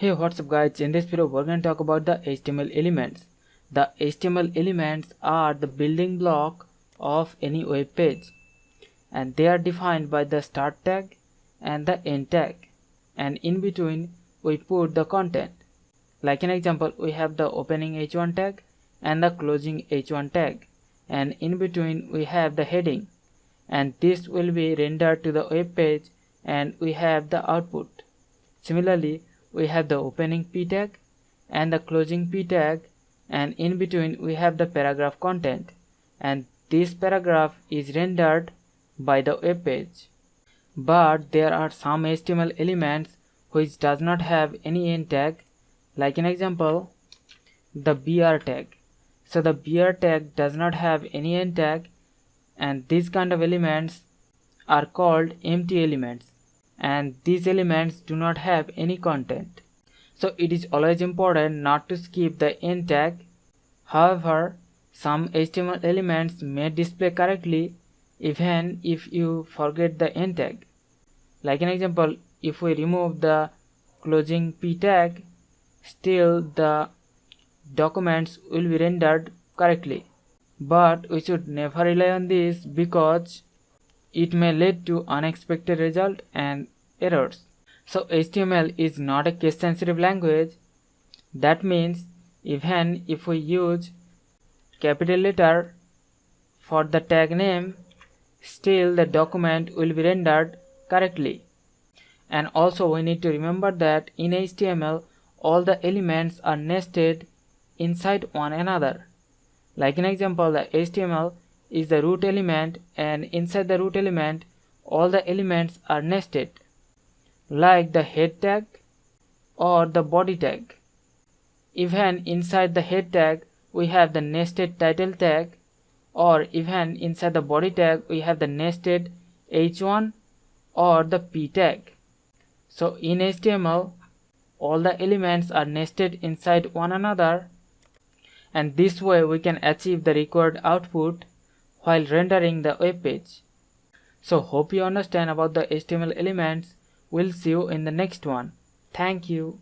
Hey, what's up guys, in this video we're going to talk about the HTML elements. The HTML elements are the building block of any web page, and they are defined by the start tag and the end tag, and in between we put the content. Like an example, we have the opening h1 tag and the closing h1 tag, and in between we have the heading, and this will be rendered to the web page and we have the output. Similarly, we have the opening p tag and the closing p tag, and in between we have the paragraph content, and this paragraph is rendered by the web page. But there are some HTML elements which does not have any end tag. Like an example, the br tag. So the br tag does not have any end tag, and these kind of elements are called empty elements, and these elements do not have any content. So it is always important not to skip the end tag. However, some HTML elements may display correctly even if you forget the end tag. Like an example, if we remove the closing p tag, still the documents will be rendered correctly. But we should never rely on this because it may lead to unexpected result and errors. So HTML is not a case sensitive language. That means even if we use capital letter for the tag name, still the document will be rendered correctly. And also we need to remember that in HTML all the elements are nested inside one another. Like an example, the HTML is the root element, and inside the root element all the elements are nested, like the head tag or the body tag. Even inside the head tag we have the nested title tag, or even inside the body tag we have the nested h1 or the p tag. So in HTML all the elements are nested inside one another, and this way we can achieve the required output while rendering the web page. So hope you understand about the HTML elements. We'll see you in the next one. Thank you.